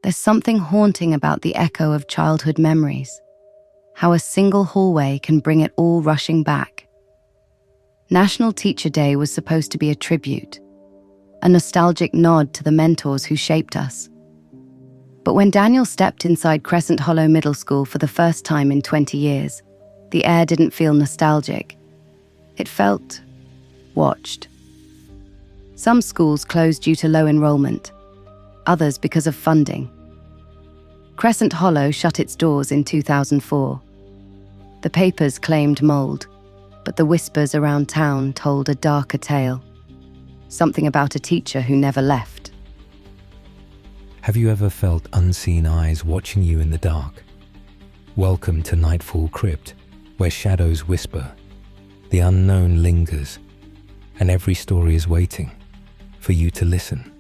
There's something haunting about the echo of childhood memories, how a single hallway can bring it all rushing back. National Teacher Day was supposed to be a tribute, a nostalgic nod to the mentors who shaped us. But when Daniel stepped inside Crescent Hollow Middle School for the first time in 20 years, the air didn't feel nostalgic. It felt watched. Some schools closed due to low enrollment, others because of funding. Crescent Hollow shut its doors in 2004. The papers claimed mold, but the whispers around town told a darker tale. Something about a teacher who never left. Have you ever felt unseen eyes watching you in the dark? Welcome to Nightfall Crypt, where shadows whisper, the unknown lingers, and every story is waiting for you to listen,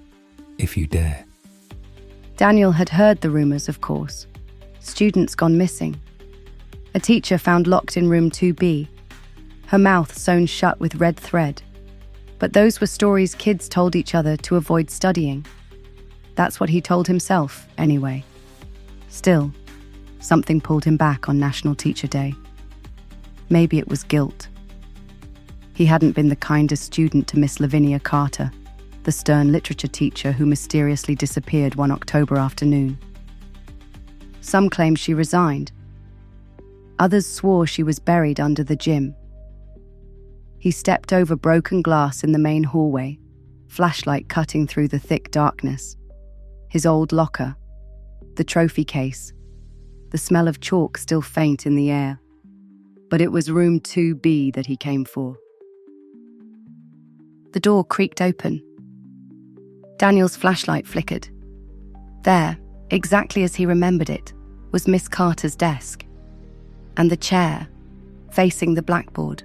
if you dare. Daniel had heard the rumors, of course. Students gone missing. A teacher found locked in room 2B, her mouth sewn shut with red thread. But those were stories kids told each other to avoid studying. That's what he told himself, anyway. Still, something pulled him back on National Teacher Day. Maybe it was guilt. He hadn't been the kindest student to Miss Lavinia Carter, the stern literature teacher who mysteriously disappeared one October afternoon. Some claimed she resigned. Others swore she was buried under the gym. He stepped over broken glass in the main hallway, flashlight cutting through the thick darkness. His old locker, the trophy case, the smell of chalk still faint in the air. But it was room 2B that he came for. The door creaked open. Daniel's flashlight flickered. There, exactly as he remembered it, was Miss Carter's desk, and the chair, facing the blackboard.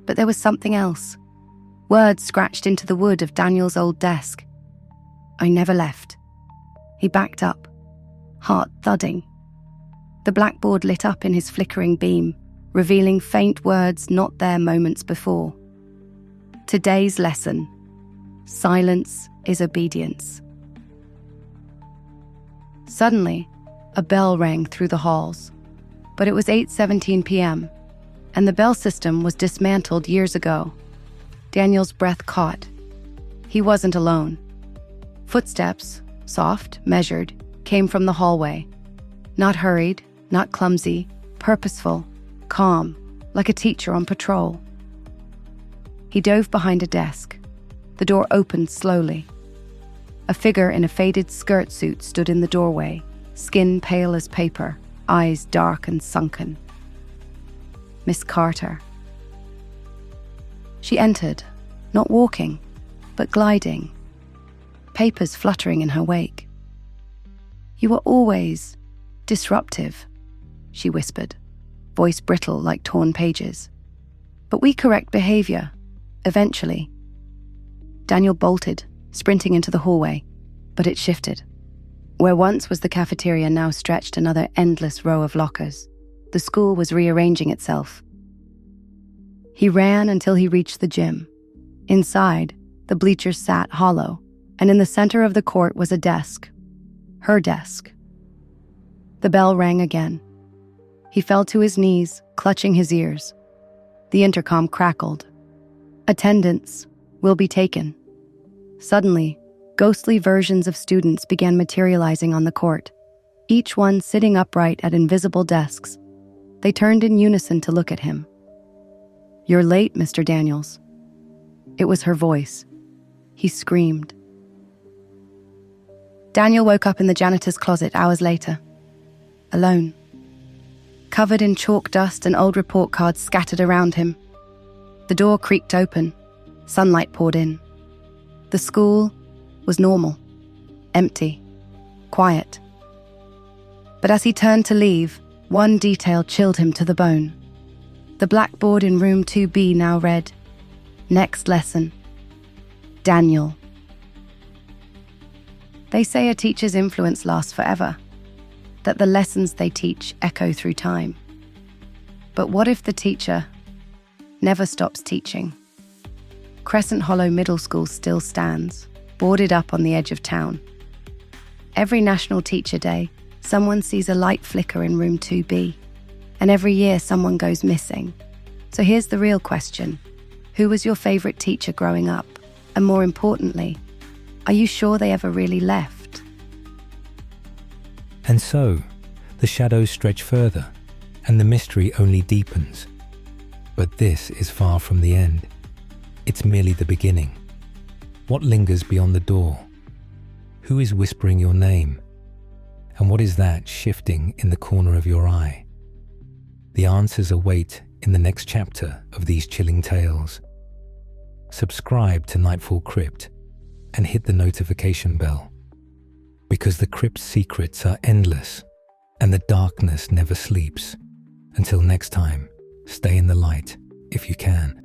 But there was something else. Words scratched into the wood of Daniel's old desk. I never left. He backed up, heart thudding. The blackboard lit up in his flickering beam, revealing faint words not there moments before. Today's lesson: silence is obedience. Suddenly, a bell rang through the halls, but it was 8:17 p.m., and the bell system was dismantled years ago. Daniel's breath caught. He wasn't alone. Footsteps, soft, measured, came from the hallway. Not hurried, not clumsy, purposeful, calm, like a teacher on patrol. He dove behind a desk. The door opened slowly. A figure in a faded skirt suit stood in the doorway, skin pale as paper, eyes dark and sunken. Miss Carter. She entered, not walking, but gliding, papers fluttering in her wake. You were always disruptive, she whispered, voice brittle like torn pages. But we correct behavior, eventually. Daniel bolted, sprinting into the hallway, but it shifted. Where once was the cafeteria now stretched another endless row of lockers. The school was rearranging itself. He ran until he reached the gym. Inside, the bleachers sat hollow, and in the center of the court was a desk. Her desk. The bell rang again. He fell to his knees, clutching his ears. The intercom crackled. Attendance will be taken. Suddenly, ghostly versions of students began materializing on the court, each one sitting upright at invisible desks. They turned in unison to look at him. "You're late, Mr. Daniels." It was her voice. He screamed. Daniel woke up in the janitor's closet hours later, alone. Covered in chalk dust and old report cards scattered around him. The door creaked open. Sunlight poured in. The school was normal, empty, quiet. But as he turned to leave, one detail chilled him to the bone. The blackboard in room 2B now read, "Next lesson, Daniel." They say a teacher's influence lasts forever, that the lessons they teach echo through time. But what if the teacher never stops teaching? Crescent Hollow Middle School still stands, boarded up on the edge of town. Every National Teacher Day, someone sees a light flicker in room 2B. And every year, someone goes missing. So here's the real question. Who was your favorite teacher growing up? And more importantly, are you sure they ever really left? And so, the shadows stretch further, and the mystery only deepens. But this is far from the end. It's merely the beginning. What lingers beyond the door? Who is whispering your name? And what is that shifting in the corner of your eye? The answers await in the next chapter of these chilling tales. Subscribe to Nightfall Crypt and hit the notification bell, because the crypt's secrets are endless and the darkness never sleeps. Until next time, stay in the light if you can.